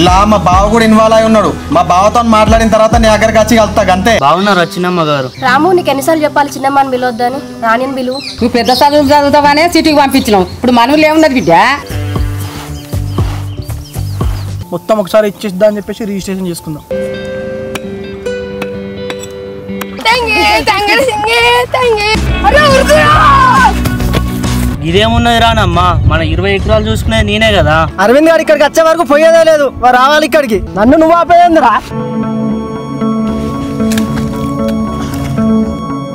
ఇలా మా బావ కూడా ఇన్వాల్వ్ అయి ఉన్నాడు. మా బావతో మాట్లాడిన తర్వాత నీ దగ్గరికి వచ్చి కలుతా అంతే. బాగున్నారు చిన్నమ్మ గారు. రాము నీకు ఎన్నిసార్లు చెప్పాలి చిన్నమ్మని పిలవద్దని? రాణిని పిలువు. నువ్వు పెద్ద చదువులు చదువుతావనే సిటీకి పంపించినావు. ఇప్పుడు మనవులు ఏమున్నది బిడ్డ? మొత్తం ఒకసారి ఇచ్చేద్దా అని చెప్పేసి రిజిస్ట్రేషన్ చేసుకుందాం. ఇదేమున్నది రానమ్మా, మన 20 ఎకరాలు చూసుకునేది నేనే కదా. అరవింద్ గారు ఇక్కడికి వచ్చే వరకు పోయేదే లేదు, రావాలి ఇక్కడికి. నన్ను నువ్వు ఆపేయందిరా.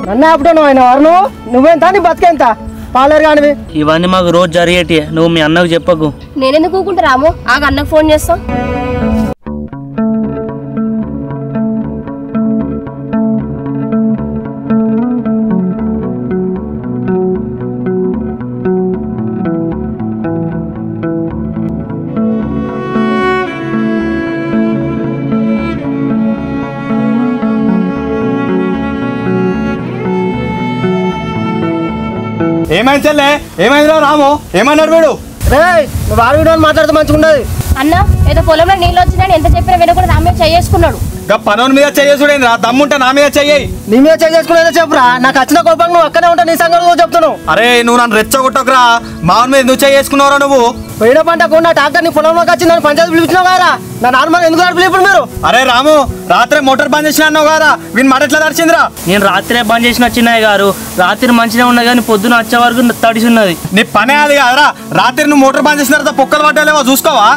నన్ను ఆపడం ఆయన వారు నువ్వెంత నీ బతికెంత పాలేరు కానివి. ఇవన్నీ మాకు రోజు జరిగేటి, నువ్వు మీ అన్నకు చెప్పకు. నేనెందుకు కూకుంటా రాము? ఆగ అన్నకు ఫోన్ చేస్తా. ఏమైంది చెల్లె? ఏమైందిరా రాము? ఏమన్నాడు వీడు? రే నువ్వు వాడు వీడు అని మాట్లాడితే మంచిగా ఉండదు. అన్న ఏదో పొలంలో నీళ్ళు వచ్చిందని ఎంత చెప్పినా వినకుండా రామే చేసుకున్నాడు. పనోని మీద చేసుడేంద్రా? దమ్ముంటే నా మీద చెయ్యి. నీ మీద చేసుకునేదో చెప్పురా. నాకు వచ్చిన కోపం నువ్వు అక్కడే ఉంటా. నీ సంగతి చెప్తున్నావు. అరే నువ్వు నన్ను రెచ్చగొట్టకురా. మావన్ మీద నువ్వు చేసుకున్నావురా నువ్వు. పోయిన పంటకుండా ట్రాక్టర్ నీ పొలంలోకి వచ్చి నన్ను పంచాయతీ పిలిపించినావు కదా. నా నార్మల్ ఎందుకు నడిపి మీరు? అరే రాము రాత్రి మోటార్ బంద్ చేసిన అన్నావు కదా, వీని మాట ఎట్లా నడిచిందిరా? నేను రాత్రే బంద్ చేసిన చిన్నయ్య గారు. రాత్రి మంచిగా ఉన్నది కానీ పొద్దున వచ్చే వరకు తడిసి ఉన్నది. నీ పనే అది కాదురా. రాత్రి నువ్వు మోటార్ బంద్ చేసిన తర్వాత పొక్కలు పట్టాలేవో చూసుకోవా?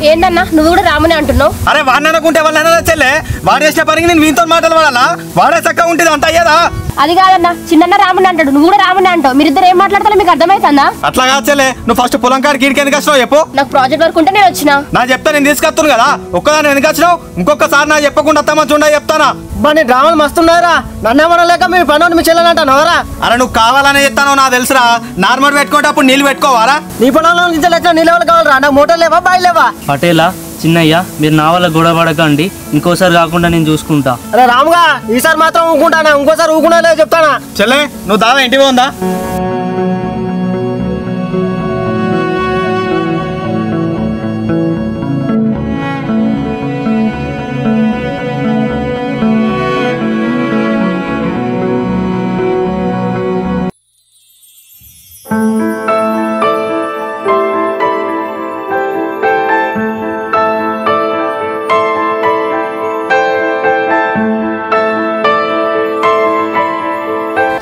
ఏంటన్నా నువ్వు కూడా రాముని అంటున్నావు? అరే వాడిని అనుకుంటే వాళ్ళ చెల్లె, వాడు చేసిన పనికి నేను వీనితో మాటలు పడాలా? వాడే చక్కగా ఉంటుంది అంత అయ్యేదా? అది కాదన్నా, చిన్న రాముని అంటాడు, నువ్వు కూడా రాముని అంటావు. మీరిద్దరు ఏం మాట్లాడతారో మీకు అర్థమవుతుందా? అట్లా కాదు చెల్లె, నువ్వు ఫస్ట్ పొలం కాడికి ఇడికి ఎందుకు వచ్చినావు చెప్పు. నాకు ప్రాజెక్ట్ వర్క్ ఉంటే నేను వచ్చినా. నా చెప్తా నేను తీసుకొస్తాను కదా. ఒక్కదాన్ని ఎందుకు వచ్చినావు? ఇంకొకసారి నాకు చెప్పకుండా వస్తామని చూడ చెప్తానా. నీ డ్రామాలు మస్తున్నారా? నన్నేమన్నా లేక మీ పని మీ చెల్లెలంటానవరా? అరే నువ్వు కావాలనే చెప్తాను నాకు తెలుసురా. నార్మల్ పెట్టుకుంటప్పుడు నీళ్ళు పెట్టుకోవాలా? నీ పొలంలో నుంచి వచ్చిన నీళ్ళు ఎవరు కావాలరా? నాకు మోటార్ లేవా బాయ్ లేవా? పటేలా చిన్నయ్య, మీరు నా వల్ల గొడవ పడకండి. ఇంకోసారి కాకుండా నేను చూసుకుంటా. అరే రాముగా ఈసారి మాత్రం ఊకుంటానా, ఇంకోసారి ఊకున్నా లేదు చెప్తానా. చెల్లె నువ్వు దాదా ఇంటికి ఉందా?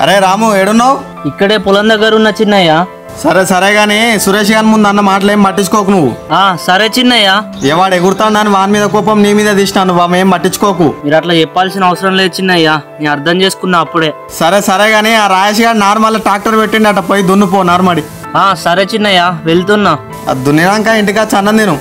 అరే రాము ఏడున్నావు? ఇక్కడే పొలం దగ్గర ఉన్న చిన్నయ్య. సరే సరే గానీ సురేష్ గారి ముందు అన్న మాటలు ఏం పట్టించుకోకు నువ్వు. సరే చిన్నయ్య. ఏవాడు ఎగురుతాడు వాని మీద కోపం నీ మీద తీసినాను, ఏం పట్టించుకోకు. మీరు అట్లా చెప్పాల్సిన అవసరం లేదు చిన్నయ్య, నేను అర్థం చేసుకున్నా అప్పుడే. సరే సరే గానీ ఆ రాయేష్ గారు నార్మల్ ట్రాక్టర్ పెట్టిండట, పోయి దున్నుపో నార్మడి. సరే చిన్నయ్య వెళ్తున్నా. అది దున్నినాక ఇంటికి వచ్చి అన్నం తిను.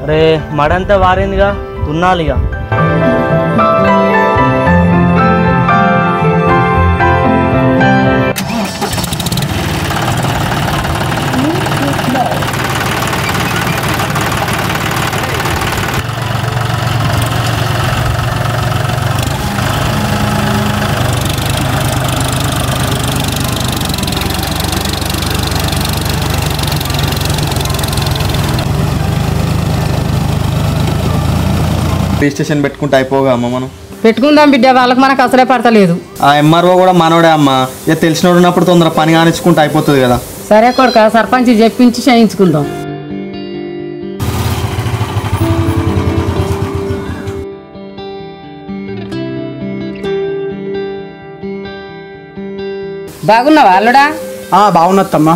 అరే మడంతా వారిందిగా, దున్నాలిగా. రిజిస్ట్రేషన్ పెట్టుకుంటే అయిపోగా అమ్మ మనం. పెట్టుకుందాం బిడ్డ, వాళ్ళకి మనకు అసలే పడతలేదు. ఆ ఎంఆర్ఓ కూడా మనోడే అమ్మ. ఇక తెలిసినోడు ఉన్నప్పుడు తొందర పని కానిచ్చుకుంటే అయిపోతుంది కదా. సరే కొడుక, సర్పంచ్ చెప్పించి చేయించుకుందాం. బాగున్నావా అల్లుడా? బాగున్నత్తమ్మా.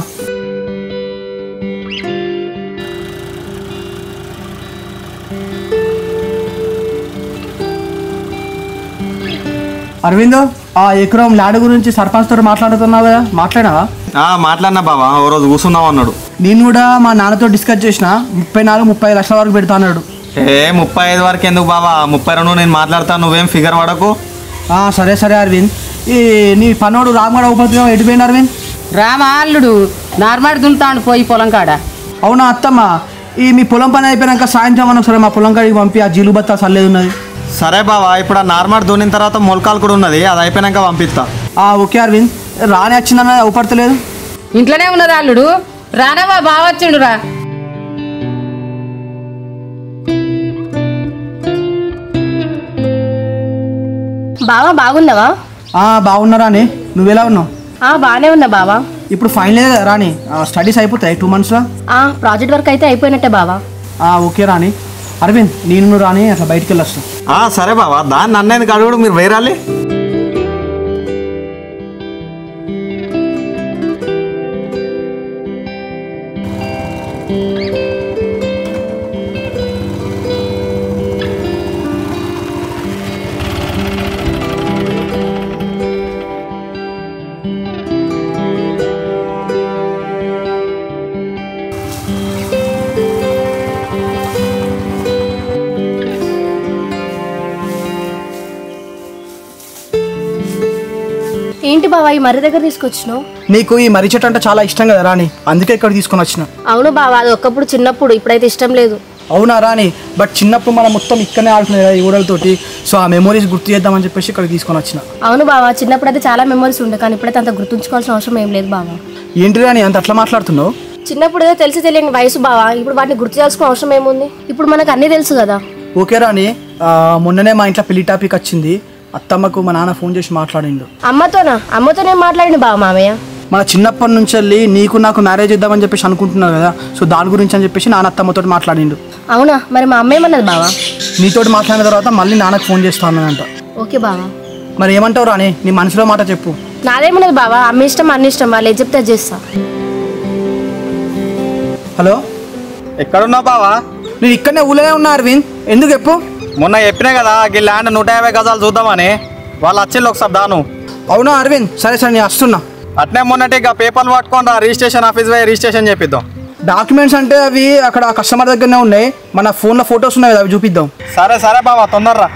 అరవింద్, ఆ ఎకరం ల్యాండ్ గురించి సర్పంచ్ తోటి మాట్లాడుతున్నావు కదా, మాట్లాడావా? మాట్లాడినా బాబా, ఓ రోజు కూర్చున్నావు అన్నాడు. నేను కూడా మా నాన్నతో డిస్కస్ చేసిన, 34-30 లక్షల వరకు పెడతా అన్నాడు. 35 వరకు ఎందుకు బాబా, 32 నేను మాట్లాడతాను, నువ్వేం ఫిగర్ పడకు. సరే సరే అరవింద్. ఈ నీ పన్నోడు రామగడ ఉపయోగం ఎడిపోయింది అరవింద్? రామా అల్లుడు నార్మల్ దున్నుతాడు పోయి పొలం కాడ. అవునా అత్తమ్మ, ఈ మీ పొలం పని అయిపోయాక సాయంత్రం మనం సరే మా పొలం కాడికి పంపి ఆ జీలు బత్తా చల్లేది ఉన్నది. సరే బావా, ఇప్పుడు ఆ నార్మల్ దున్నిన తర్వాత మొలకాలు కూడా ఉన్నది, అది అయిపోయినాక పంపిస్తా. ఓకే అరవింద్, రాని వచ్చిందన్న అవుపడతలేదు. ఇంట్లోనే ఉన్నది అల్లుడు. రానవా బావ వచ్చిండు రా. బావా బాగున్నావా? బాగున్నా రాని, నువ్వెలా ఉన్నావు? బాగానే ఉన్నా బావా. ఇప్పుడు ఫైనల్ కదా రాని, స్టడీస్ అయిపోతాయి 2 monthsలో. ప్రాజెక్ట్ వర్క్ అయితే అయిపోయినట్టే బావా. ఓకే రాని. అరవింద్ నేను రాని అట్లా బయటికి వెళ్ళొస్తా. సరే బావా, దాన్ని నన్నేందుకు అడుగుడు, మీరు వేరాలి. ఏంటి బావా ఈ మర్రి దగ్గర తీసుకొచ్చినావు? నీకు ఈ మర్రి చెట్టు అంటే చాలా ఇష్టం కదా రాని, అందుకే ఇక్కడ తీసుకొని వచ్చిన. అవును బావా, అది ఒకప్పుడు చిన్నప్పుడు, ఇప్పుడైతే ఇష్టం లేదు. అవునా రాని, బట్ చిన్నప్పుడు మనం మొత్తం ఇక్కడనే ఆడుకునేది కదా ఈ ఊడలతోటి. సో ఆ మెమోరీస్ గుర్తు చేద్దామని చెప్పేసి ఇక్కడ తీసుకొని వచ్చిన. అవును బావా, చిన్నప్పుడు అయితే చాలా మెమోరీస్ ఉండే, కానీ ఇప్పుడైతే అంత గుర్తుంచుకోవాల్సిన అవసరం ఏం లేదు బావా. ఏంటి రాని అంత అట్లా మాట్లాడుతున్నావు? చిన్నప్పుడు ఏదో తెలిసి తెలియని వయసు బావా, ఇప్పుడు వాటిని గుర్తు చేసుకోవాల్సిన అవసరం ఏముంది? ఇప్పుడు మనకు అన్నీ తెలుసు కదా. ఓకే రాని, మొన్ననే మా ఇంట్లో పెళ్లి టాపిక్ వచ్చింది. అత్తమ్మకు మా నాన్న ఫోన్ చేసి మాట్లాడిండు. అమ్మతోనే మాట్లాడిండు బావ మామయ్య. మన చిన్నప్పటి నుంచి వెళ్ళి నీకు నాకు మ్యారేజ్ ఇద్దామని చెప్పేసి అనుకుంటున్నారు కదా, సో దాని గురించి అని చెప్పేసి నాన్న అత్తమ్మతో మాట్లాడిండు. అవునా? మరి మా అమ్మ ఏమన్నది బావా? నీతోటి మాట్లాడిన తర్వాత మళ్ళీ నాన్నకు ఫోన్ చేస్తానంట. ఓకే బావా. మరి ఏమంటావు రాని, నీ మనసులో మాట చెప్పు. నాదేమన్నది బావా, అమ్మ ఇష్టం అన్ని ఇష్టం, వాళ్ళు ఏది చెప్తే చేస్తా. హలో, ఎక్కడున్నావు బావా? నేను ఇక్కడనే ఊళ్ళోనే ఉన్నా అరవింద్. ఎందుకు చెప్పు? మొన్న చెప్పినా కదా ఈ ల్యాండ్ 150 గజాలు చూద్దామని, వాళ్ళు వచ్చిళ్ళు ఒకసారి దాను. అవునా అరవింద్, సరే సరే నేను వస్తున్నా. అట్నే మొన్నటి ఇక పేపర్లు పట్టుకొని రా, రిజిస్ట్రేషన్ ఆఫీస్ పోయి రిజిస్ట్రేషన్ చేపిద్దాం. డాక్యుమెంట్స్ అంటే అవి అక్కడ కస్టమర్ దగ్గరనే ఉన్నాయి, మన ఫోన్లో ఫొటోస్ ఉన్నాయి కదా, అవి చూపిద్దాం. సరే సరే బావా, తొందరరా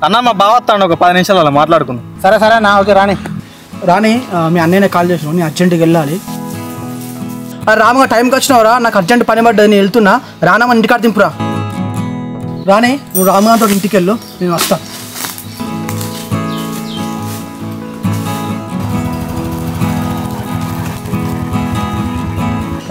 అన్న. మా బావ వస్తాడు, ఒక 10 నిమిషాలు మాట్లాడుకుందాం. సరే సరే నా ఓకే రాని. రాని, మీ అన్నయ్యనే కాల్ చేసినావు, నేను అర్జెంట్కి వెళ్ళాలి. రాముగా టైంకి వచ్చినావురా, నాకు అర్జెంట్ పని పడ్డది, నేను వెళ్తున్నా. రానా మన ఇంటికాడ దింపురా. రాని, నువ్వు రాముగారితో ఇంటికి వెళ్ళు, నేను వస్తా.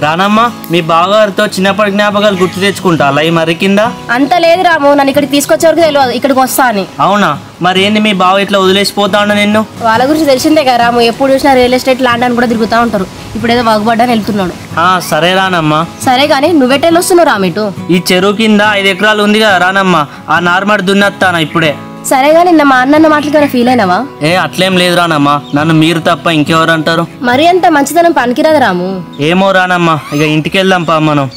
రానమ్మా, మీ బావగారితో చిన్నప్పటి జ్ఞాపకాలు గుర్తు తెచ్చుకుంటా అలా ఈ మర్రి కింద. అంత లేదు రాము, నన్ను ఇక్కడికి తీసుకొచ్చే వరకు తెలియదు ఇక్కడికి వస్తా అని. అవునా? మరి ఏంది మీ బావ ఇట్లా వదిలేసిపోతా ఉండ నిన్ను? వాళ్ళ గురించి తెలిసిందే కదా రాము, ఎప్పుడు చూసినా రియల్ ఎస్టేట్ ల్యాండ్ అని కూడా తిరుగుతూ ఉంటారు. ఇప్పుడు ఏదో వాగుబడ్డాని వెళ్తున్నాడు. సరే రానమ్మా. సరే కానీ నువ్వెట్టెళ్ళి వస్తున్నావు రాము ఇటు? ఈ చెరువు కింద 5 ఎకరాలు ఉంది కదా రానమ్మా, ఆ నార్మల్ దున్నత్తానా ఇప్పుడే. సరే కానీ నిన్న మా అన్న మాటలు ఫీల్ అయినావా? అట్లేం లేదు రానమ్మా, నన్ను మీరు తప్ప ఇంకెవరు అంటారు? మరి అంత మంచిదనం పనికిరాదు రాము. ఏమో రానమ్మా, ఇక ఇంటికి వెళ్దాం పా మనం.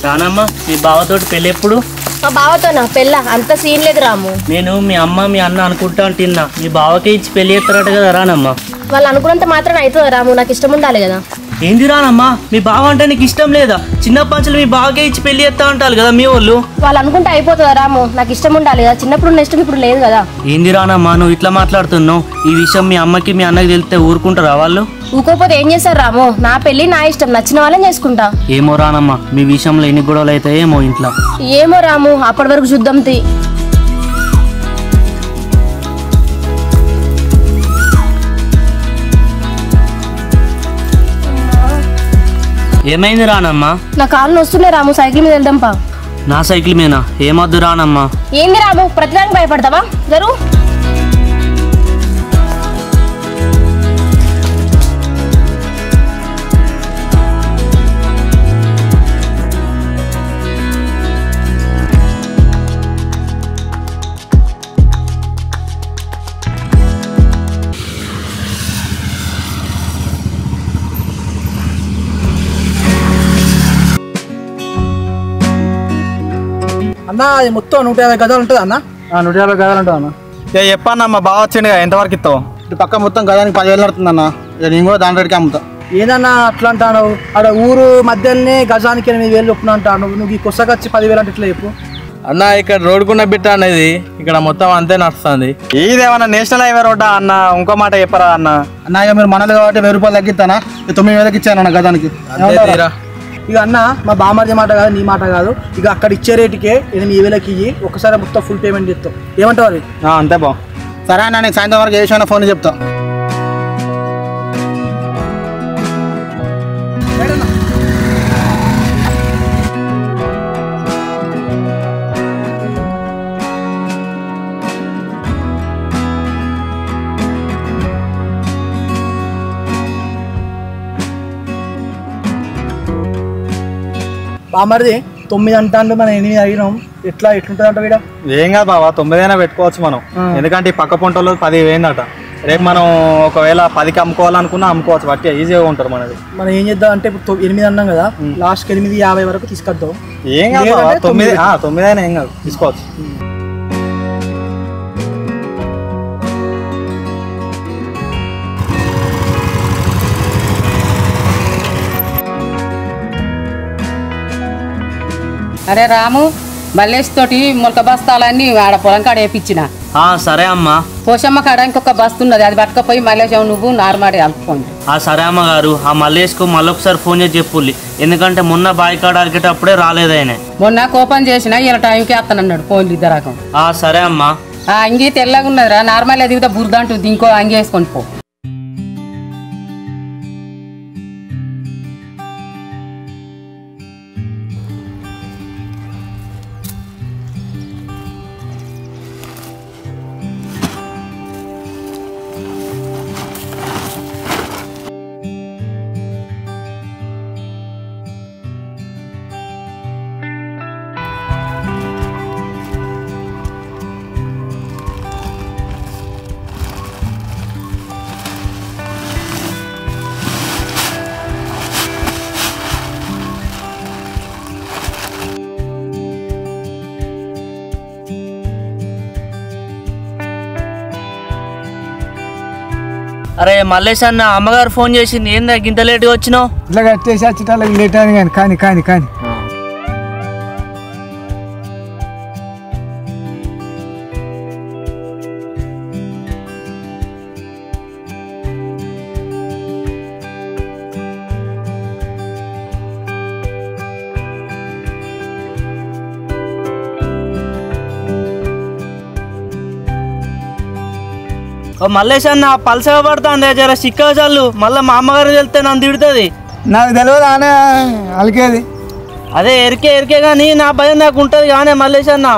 రానమ్మా, మీ బావతోటి పెళ్ళి ఎప్పుడు? మా బావతో నా పెళ్ళ అంత సీన్ లేదు రాము. నేను మీ అమ్మ మీ అన్న అనుకుంటా అంటున్నా, మీ బావకే ఇచ్చి పెళ్లి చేస్తారట కదా రానమ్మా. వాళ్ళు అనుకున్నంత మాత్రం అవుతుంది రాము, నాకు ఇష్టం ఉండాలి కదా. ఏంది రానమ్మా, మీ బావ అంటే నీకు ఇష్టం లేదా? చిన్నప్పటి నుంచి మీ బావకే ఇచ్చి పెళ్లి చేస్తా అంటారు కదా మీ వాళ్ళు. వాళ్ళు అనుకుంటే అయిపోతుందా రాము, నాకు ఇష్టం ఉండాలి కదా. చిన్నప్పుడు ఉన్న ఇష్టం ఇప్పుడు లేదు కదా. ఏంది రానమ్మా నువ్వు ఇట్లా మాట్లాడుతున్నావు? ఈ విషయం మీ అమ్మకి మీ అన్నకి తెలిస్తే ఊరుకుంటారా వాళ్ళు? ఊకోపోతే ఏం చేస్తారు రాము, నా పెళ్లి నా ఇష్టం, నచ్చిన వాళ్ళని చేసుకుంటా. ఏమో రానమ్మా, మీ విషయంలో ఎన్ని గొడవలు అవుతాయేమో ఇంట్లో. ఏమో రాము, అప్పటి వరకు చూద్దాం తీ. ఏమైంది రానమ్మా? నా కాళ్ళు వస్తున్నాయి రాము, సైకిల్ మీద వెళ్దాం పా. నా సైకిల్ మీనా? ఏమొద్దు రానమ్మా. ఏంది రాము, ప్రతిదానికి భయపడతావా? జరుగు. అన్న అది మొత్తం 150 గజాలు ఉంటుంది అన్న. 150 గజాలు ఉంటుంది అన్న. చెప్పన్నా, మా బావ వచ్చిండు, ఎంతవరకు ఇస్తావు? ఇటు పక్క మొత్తం గజానికి 10,000 నడుతుంది అన్న. నేను కూడా దాని రేటుకి అమ్ముతా. ఏదన్నా అట్లా అంటాను, ఆడ ఊరు మధ్యలోనే గజానికి 8,000 చొప్పున అంటాను. నువ్వు ఈ కొసకొచ్చి 10,000 అంటే ఇట్లా చెప్పు అన్న. ఇక్కడ రోడ్డుకున్న బిట్ట అనేది ఇక్కడ మొత్తం అంతే నడుస్తుంది. ఇదేమన్నా నేషనల్ హైవే రోడ్డా అన్న? ఇంకో మాట చెప్పరా అన్న. అన్న, ఇక మీరు మనలు కాబట్టి 1000 రూపాయలు తగ్గిస్తానా? 9,000కి ఇచ్చాను అన్న గజానికి. అంతే తీరా. ఇక అన్న మా బామర్ది మాట కాదు నీ మాట కాదు, ఇక అక్కడ ఇచ్చే రేటుకే 8,000కి ఇయ్యి, ఒక్కసారి మొత్తం ఫుల్ పేమెంట్ చెప్తాం. ఏమంటావు అది? అంతే బా. సరే అన్న, నీకు సాయంత్రం వరకు ఏమైనా ఫోన్ చెప్తా. బామర్ది 9 అంటాండు, మనం 8 అడిగినాం. ఎట్లుంటుంది అంట వీడ? ఏం కాదు బాబా, 9 అయినా పెట్టుకోవచ్చు మనం. ఎందుకంటే ఈ పక్క పొంటలో 10 వేయందట. రేపు మనం ఒకవేళ 10కి అమ్ముకోవాలనుకున్నా అమ్ముకోవచ్చు, బట్టి ఈజీగా ఉంటుంది మనది. మనం ఏం చేద్దాం అంటే ఇప్పుడు 8 అన్నాం కదా, లాస్ట్కి 8:50 వరకు తీసుకొద్దాం. ఏం కాదు బాబా, 9 అయినా ఏం కాదు, తీసుకోవచ్చు. అరే రాము, మల్లేష్ తోటి మొలక బస్తాలన్నీ ఆడ పొలం కాడ వేయించిన. సరే అమ్మా. పోషమ్మ కాడ ఇంకొక బస్తు ఉన్నది, అది పట్టుకపోయి మల్లేష్ నువ్వు నార్మాడి అలుపుకోండి. సరే అమ్మగారు, ఆ మల్లేష్కు మళ్ళొకసారి ఫోన్ చేసి చెప్పుల్లి, ఎందుకంటే మొన్న బావి కాడ అలికేటప్పుడే రాలేదు ఆయన. మొన్న కోపం చేసిన ఇలా టైంకి వస్తానన్నాడు ఫోన్లు ఇద్దరు రకం. సరే అమ్మా. ఆ అంగి తెల్లగా ఉన్నదిరా, నార్మల్ ఎదిగితే బురద అంటుంది, ఇంకో అంగి వేసుకొని పో. అరే మల్లేష్ అన్న, అమ్మగారు ఫోన్ చేసింది, ఏందా ఇంత లేట్గా వచ్చినావు? ఇట్లా కట్టేసి వచ్చేటాళ్ళకి లేట్ అని కానీ మల్లేష్ అన్న పలసగా పడుతుంది, జర సిక్క చాలు, మళ్ళీ మా అమ్మగారు వెళ్తే నన్ను తిడుతుంది. నాకు తెలియదు ఆనే అలికేది. అదే ఎరికే కానీ నా భయం నాకు ఉంటుంది కానీ మల్లేష్ అన్న.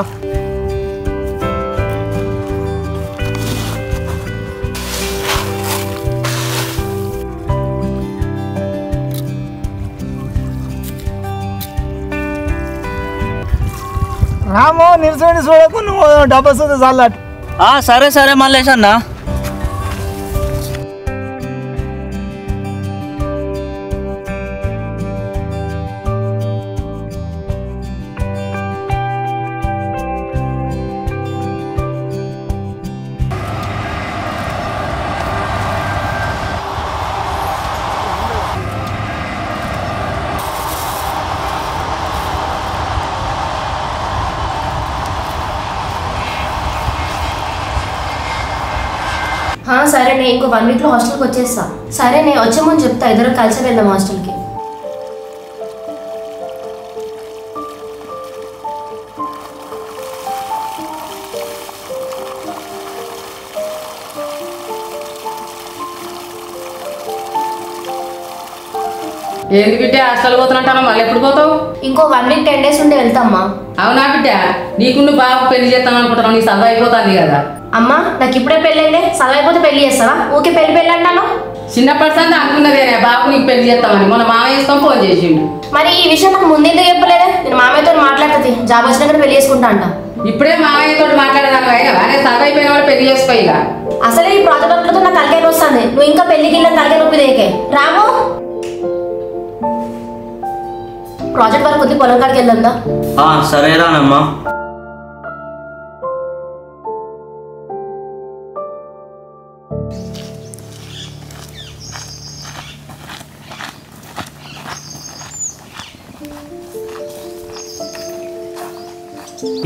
రాము నిల్చొని చూడకు, నువ్వు డబ్బా చూస్తే చాలట. సరే మల్లేష్ అన్న. సరేనే, ఇంకో 1 వీక్లో హాస్టల్కి వచ్చేస్తా. సరేనే, వచ్చే ముందు చెప్తా, ఇద్దరు కలిసి వెళ్దాం హాస్టల్కి. ఏంది బిడ్డ హాస్టల్ పోతున్నట్టాను, మళ్ళీ ఎప్పుడు పోతావు? ఇంకో 1 వీక్ 10 డేస్ ఉంటే వెళ్తామ్మా. అవునా బిడ్డ, నీకు నువ్వు బాగా పెళ్లి చేస్తాను అనుకుంటున్నావు, నీ చదువు అయిపోతుంది కదా. అమ్మా, నాకు ఇప్పుడే పెళ్ళైందే, చదవైపోతే పెళ్లి చేస్తావా? ఊకే పెళ్లి అంటాను. చిన్నప్పటి సంది అనుకున్నదేనే బాబు నీకు పెళ్లి చేస్తామని, మొన్న మామయ్య వేసుకొని ఫోన్ చేసిండు. మరి ఈ విషయం నాకు ముందెందుకు చెప్పలేదే? నేను మామయ్యతో మాట్లాడుతుంది, జాబ్ వచ్చినాక పెళ్లి చేసుకుంటా అంట. ఇప్పుడే మామయ్యతో మాట్లాడేదాకా అయినా చదువు అయిపోయిన వాళ్ళు పెళ్లి చేసుకో. ఇక అసలే ఈ ప్రాజెక్ట్ వర్క్లతో నాకు తలకాయ వస్తుంది, నువ్వు ఇంకా పెళ్లికి వెళ్ళని తలకాయ నొప్పి దేకే. రాము, ప్రాజెక్ట్ వర్క్ కొద్ది పొలం కాడికి వెళ్దా? సరే రానమ్మా.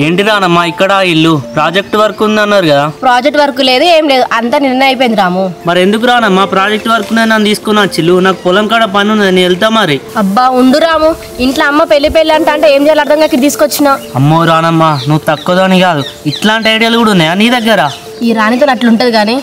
ఏంటి రానమ్మా ఇక్కడ ఇల్లు ప్రాజెక్ట్ వర్క్ ఉందన్నారు కదా. ప్రాజెక్ట్ వర్క్ లేదు ఏం లేదు, అంతా నిర్ణయం అయిపోయింది రాము. మరి ఎందుకు రానమ్మా ప్రాజెక్ట్ వర్క్ నన్ను తీసుకుని వచ్చిల్లు, నాకు పొలం కాడ పని ఉంది, నేను వెళ్తా మరి. అబ్బా ఉండు రాము, ఇంట్లో అమ్మ పెళ్లి అంటే ఏం చేయాలి అర్థం కాక తీసుకొచ్చిన. అమ్మో రానమ్మా నువ్వు తక్కువదని కాదు, ఇట్లాంటి ఐడియాలు కూడా ఉన్నాయా నీ దగ్గర? ఈ రాణితో అట్లుంటది కానీ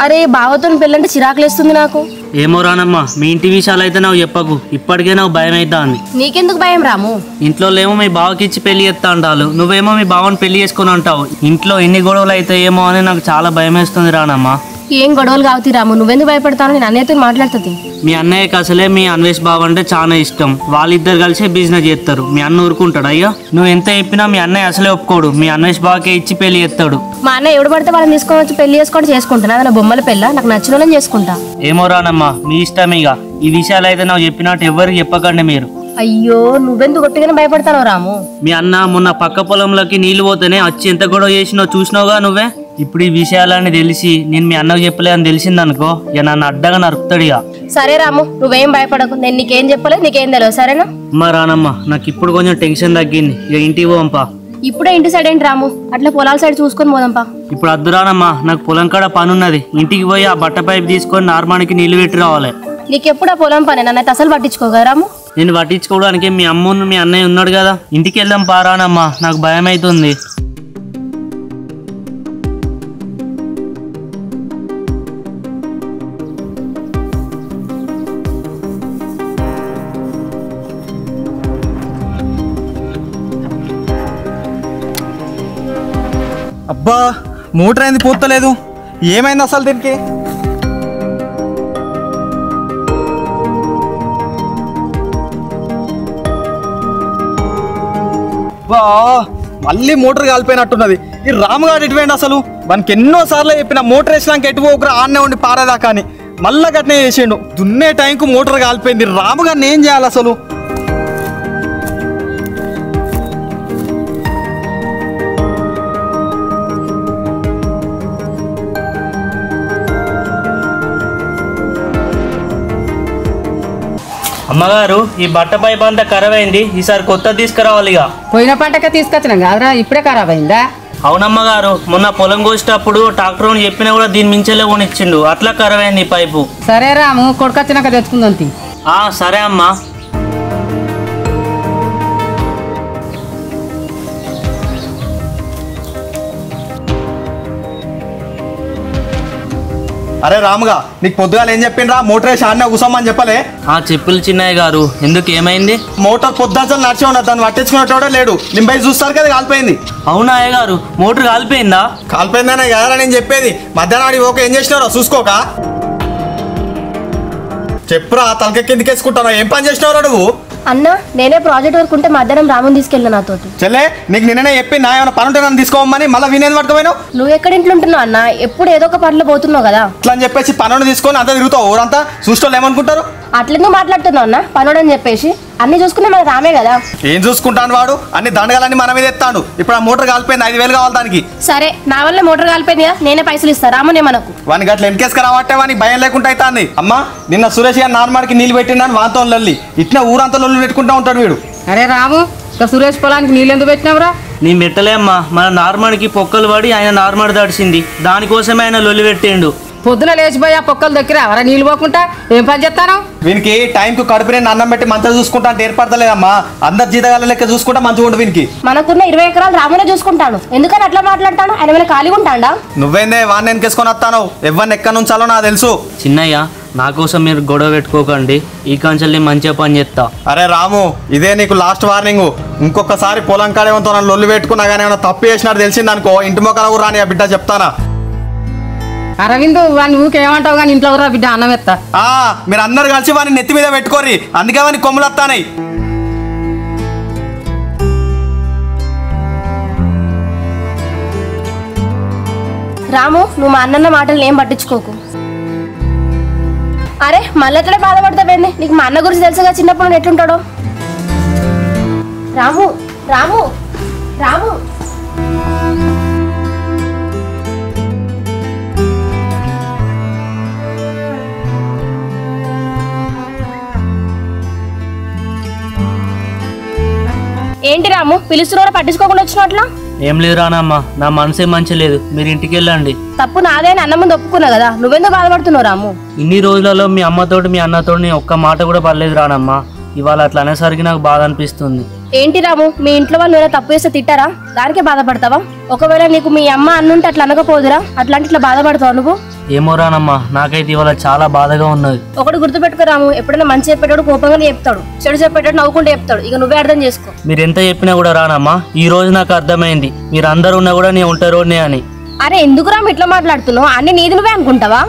అరే బావతో పెళ్ళంటే చిరాకులేస్తుంది నాకు. ఏమో రానమ్మా మీ ఇంటి విషయాలు అయితే నాకు చెప్పకు, ఇప్పటికే నాకు భయం అవుతుంది. నీకెందుకు భయం రాము? ఇంట్లో ఏమో మీ బావకి ఇచ్చి పెళ్లి చేస్తా అంటారు, నువ్వేమో మీ బావని పెళ్లి చేసుకుని అంటావు. ఇంట్లో ఎన్ని గొడవలు అవుతాయేమో అని నాకు చాలా భయం వేస్తుంది రానమ్మా. ఏం గొడవలు కావుతీ రాము, నువ్వెందుకు భయపడతావు? నేను అన్నయ్యతో మాట్లాడుతుంది. మీ అన్నయ్యకి అసలే మీ అన్వేష్ బావ అంటే చాలా ఇష్టం, వాళ్ళిద్దరు కలిసి బిజినెస్ చేస్తారు. మీ అన్న ఊరుకుంటాడు? అయ్యో నువ్వు ఎంత చెప్పినా మీ అన్నయ్య అసలే ఒప్పుకోడు, మీ అన్వేష్ బావకే ఇచ్చి పెళ్లి చేస్తాడు. మా అన్న ఎవడు పడితే వాళ్ళని తీసుకొని వచ్చి పెళ్లి చేసుకుంటున్నా, నా బొమ్మల పెళ్ళ నాకు నచ్చిన వాళ్ళని చేసుకుంటా. ఏమో రానమ్మా మీ ఇష్టం, ఇక ఈ విషయాలు అయితే నాకు చెప్పినట్టు ఎవరికి చెప్పకండి మీరు. అయ్యో నువ్వెందుకు గట్టిగానే భయపడతావు రాము? మీ అన్న మొన్న పక్క పొలంలోకి నీళ్లు పోతేనే వచ్చి ఎంత గొడవ చేసినో చూసినావుగా నువ్వే. ఇప్పుడు ఈ విషయాలన్నీ తెలిసి నేను మీ అన్నకు చెప్పలేదని తెలిసిందనుకో, ఇక నన్ను అడ్డగా నరుకుతాడు. ఇక సరే రాము నువ్వేం భయపడకు, నేను నీకేం చెప్పలేదు, నీకేం తెలియదు సరేనా? అమ్మా రానమ్మా నాకు ఇప్పుడు కొంచెం టెన్షన్ తగ్గింది, ఇక ఇంటికి పోంపా. ఇప్పుడే ఇంటి సైడ్ ఏంటి రాము, అట్లా పొలాల సైడ్ చూసుకొని పోదాంపా. ఇప్పుడు అద్దు రానమ్మా, నాకు పొలం కాడ పని ఉన్నది, ఇంటికి పోయి ఆ బట్ట పైపు తీసుకొని నార్మానికి నీళ్లు పెట్టి రావాలి. నీకెప్పుడు ఆ పొలం పని నన్ను అసలు పట్టించుకోగా రాము? నేను పట్టించుకోవడానికి మీ అమ్మును మీ అన్నయ్య ఉన్నాడు కదా, ఇంటికి వెళ్దాం పారానమ్మా, నాకు భయం అవుతుంది. అబ్బా మోటార్ అయింది పూర్తలేదు, ఏమైంది అసలు దీనికి? మళ్ళీ మోటార్ కాలిపోయినట్టున్నది. ఈ రాముగాడు ఎటువేండి అసలు? మనకి ఎన్నోసార్లు చెప్పిన మోటార్ వేసినాక ఎటు పోకురా ఆడనే ఉండి పారేదాకా అని, మళ్ళా గట్నే చేసిండు. దున్నే టైంకు మోటార్ కాలిపోయింది. రాముగాడిని ఏం చేయాలి అసలు? అమ్మగారు ఈ బట్ట పైప్ అంతా ఖరాబ్ అయింది, ఈసారి కొత్త తీసుకురావాలి. ఇక పోయిన పంటకే తీసుకొచ్చినాం కాదురా, ఇప్పుడే ఖరాబ్ అయిందా? అవునమ్మగారు మొన్న పొలం కోసేటప్పుడు ట్రాక్టర్ అని చెప్పినా కూడా దీని మించలే కొనిచ్చిండు, అట్లా ఖరాబ్ అయింది పైపు. సరే రాము కొడుకొచ్చినాక తెచ్చుకుందాం. సరే అమ్మా. అరే రాముగా నీకు పొద్దుగాల ఏం చెప్పిండ్రా? మోటార్ వేసి ఆడనే కూసోమని చెప్పలే? చెప్పులు చిన్నయ్య గారు, ఎందుకు ఏమైంది? మోటార్ పొద్దుగా నడిచి ఉన్నది, దాన్ని పట్టించుకునేటోడే లేడు. నేను బయట చూస్తారు కదా కాలిపోయింది. అవునా అయ్య గారు, మోటార్ కాలిపోయిందా? కాలిపోయిందనే కదరా నేను చెప్పేది. మధ్యాహ్నం ఓకే ఏం చేసినారో చూసుకోక చెప్పురా, తలక కిందకేసుకుంటాను. ఏం పని చేసినావురా నువ్వు? అన్న నేనే ప్రాజెక్ట్ వర్క్ ఉంటే మధ్యాహ్నం రాముని తీసుకెళ్ళిన నాతో. చెల్లే నీకు నిన్ననే చెప్పి నా ఏమైనా పని ఉంటే నన్ను తీసుకోమని, మళ్ళీ వినేది పట్టుకోపోయినావు. నువ్వు ఎక్కడ ఇంట్లో ఉంటున్నావు అన్న? ఎప్పుడు ఏదో ఒక పనిలో పోతున్నావు కదా. అట్లా అని చెప్పేసి పనులు తీసుకొని అంతా తిరుగుతావు ఊరంతా, చూసుకోవాలి ఏమనుకుంటారు? అట్లనే మాట్లాడుతున్నావు అన్న, పనుడని చెప్పేసి. అన్ని చూసుకునే మన రామే కదా. ఏం చూసుకుంటాను వాడు? అన్ని దండగాలన్నీ మన మీద ఎత్తాడు. ఇప్పుడు ఆ మోటార్ కాలిపోయింది, 5,000 కావాలి దానికి. సరే నా వల్ల మోటార్ కాలిపోయింది కదా, నేనే పైసలు ఇస్తా రామునే మనకు. వానికి అట్లా వెనకేసుకురావట్టే వానికి భయం లేకుండా అవుతుంది. అమ్మా నిన్న సురేష్ గారు నార్మల్కి నీళ్ళు పెట్టిండని వాంతో లొల్లి, ఇట్లా ఊరంతా లొల్లు పెట్టుకుంటూ ఉంటాడు వీడు. అరే రాము ఇంకా సురేష్ పొలానికి నీళ్ళు ఎందుకు పెట్టినావురా? నేను పెట్టలే అమ్మా, మన నార్మల్కి పొక్కలు పడి ఆయన నార్మల్ దడిచింది, దానికోసమే ఆయన లొల్లి పెట్టిండు. పొద్దున లేచిపోయి ఆ పొక్కలు దొక్కిరా అవరా నీళ్ళు పోకుండా ఏం పని చేస్తాను? వీనికి టైంకు కడుపునే అన్నం పెట్టి మంచిగా చూసుకుంటా అంటే ఏర్పడతలేదమ్మా. అందరు జీతగాల లెక్క చూసుకుంటా మంచిగా ఉండు వీనికి. మనకున్న 20 ఎకరాలు రామునే చూసుకుంటాను, ఎందుకని అట్లా మాట్లాడతాను? ఆయన మీద ఖాళీగా ఉంటాడా? నువ్వేందే వాడిని వెనకేసుకొని వస్తాను? ఎవరిని ఎక్కడ నుంచాలో నాకు తెలుసు. చిన్నయ్య నా కోసం మీరు గొడవ పెట్టుకోకండి, ఈ కంచెల్ని మంచిగా పని చేస్తా. అరే రాము ఇదే నీకు లాస్ట్ వార్నింగ్. ఇంకొకసారి పొలం కాడేమంతో నన్ను లొల్లు పెట్టుకున్నా కానీ ఏమైనా తప్పు చేసినట్టు తెలిసిందనుకో, ఇంటి మొక్కల కూడా రాని ఆ బిడ్డ చెప్తానా. అరవింద్ వాడిని ఊకేమంటావు కానీ ఇంట్లో రా బిడ్డ అన్నం ఎత్తా. మీరు అందరు కలిసి వాడిని నెత్తి మీద పెట్టుకోర్రి, అందుకే వాడిని కొమ్ములు వస్తానాయి. రాము నువ్వు మా అన్నన్న మాటలు ఏం పట్టించుకోకు. అరే మళ్ళీ బాధపడతావేంది? నీకు మా అన్న గురించి తెలుసుగా, చిన్నప్పుడు నువ్వు ఎట్లుంటాడో. రాము రాము రాము ఏంటి రాము పిలుస్తున్నా పట్టించుకోకుండా వచ్చినట్లా? ఏం లేదు రానమ్మా, నా మనసే మంచి లేదు, మీరు ఇంటికి వెళ్ళండి. తప్పు నాదే అని అన్న ముందు ఒప్పుకున్నా కదా, నువ్వెందుకు బాధపడుతున్నావు రాము? ఇన్ని రోజులలో మీ అమ్మతోటి మీ అన్నతోటి ఒక్క మాట కూడా పర్లేదు రానమ్మా, ఇవాళ అట్లా అనేసరికి నాకు బాధ అనిపిస్తుంది. ఏంటి రాము మీ ఇంట్లో వాళ్ళు ఏమైనా తప్పు చేస్తే తిట్టారా? దానికే బాధపడతావా? ఒకవేళ నీకు మీ అమ్మ అన్నుంటే అట్లా అనకపోదురా, అట్లాంటి ఇట్లా బాధపడతావు నువ్వు? ఏమో రానమ్మా, నాకైతే ఇవాళ చాలా బాధగా ఉన్నది. ఒకటి గుర్తుపెట్టుకో రాము, ఎప్పుడైనా మంచి చెప్పేటోడు కోపంగానే చెప్తాడు, చెడు చెప్పేటోడు నవ్వుకుంటూ చెప్తాడు. ఇక నువ్వే అర్థం చేసుకో. మీరు ఎంత చెప్పినా కూడా రానమ్మా, ఈ రోజు నాకు అర్థమైంది మీరు అందరు ఉన్నా కూడా నేను ఉంటారోనే అని. అరే ఎందుకు రాము ఇట్లా మాట్లాడుతున్నావు? అన్ని నీది నువ్వే అనుకుంటావా?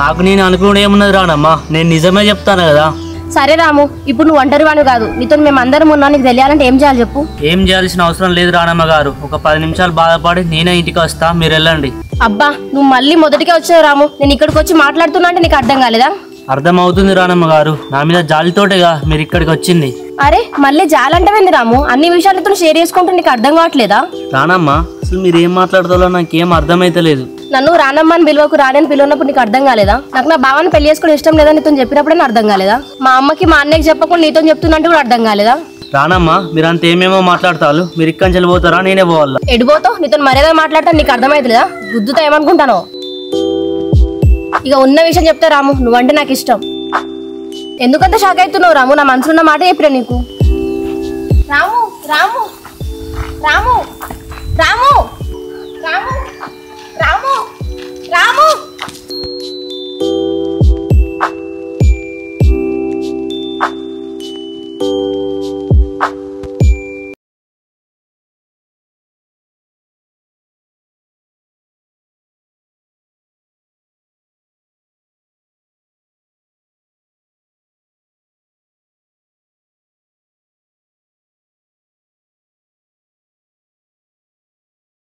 నాకు నేను అనుకునే ఏమున్నది రానమ్మా, నేను నిజమే చెప్తాను కదా. సరే రాము, ఇప్పుడు నువ్వు ఒంటరివాణి కాదు, నీతో మేము అందరం ఉన్నా. నీకు తెలియాలంటే ఏం చేయాలి చెప్పు? ఏం చేయాల్సిన అవసరం లేదు రానమ్మ గారు, ఒక 10 నిమిషాలు బాధపడి నేనే ఇంటికి వస్తా, మీరు వెళ్ళండి. అబ్బా నువ్వు మళ్ళీ మొదటికే వచ్చావు రాము, నేను ఇక్కడికి వచ్చి మాట్లాడుతున్నా అంటే నీకు అర్థం కాలేదా? అర్థం అవుతుంది రానమ్మ గారు, నా మీద జాలితోటేగా మీరు ఇక్కడికి వచ్చింది. అరే మళ్ళీ జాలంటవేంది రాము? అన్ని విషయాలతో షేర్ చేసుకుంటే నీకు అర్థం కావట్లేదా? రానమ్మ, అసలు మీరు ఏం మాట్లాడుతారో నాకేం అర్థమైతలేదు. నన్ను రానమ్మని పిలువకు, రానని పిలువనప్పుడు నీకు అర్థం కాలేదా? నాకు నా భావాన్ని పెళ్లి చేసుకోవడం ఇష్టం లేదా నీతో చెప్పినప్పుడే అర్థం కాలేదా? మా అమ్మకి మా అన్నయ్యకి చెప్పకుండా నీతో చెప్తున్నట్టు కూడా అర్థం కాలేదా? రానమ్మ, మీరు అంత ఏమేమో మాట్లాడతారు, మీరు ఇక్కడి నుంచి వెళ్ళిపోతారా నేనే పోవాలా? ఎడిపోతావు? నీతో మర్యాద మాట్లాడతా నీకు అర్థమైతలేదా? గుద్దుతో ఏమనుకుంటాను? ఇక ఉన్న విషయం చెప్తా రాము, నువ్వంటే నాకు ఇష్టం. ఎందుకంత షాక్ అవుతున్నావు రాము? నా మనసున్న మాట చెప్పినా నీకు. రాము రాము రాము రాము రాము రాము రాము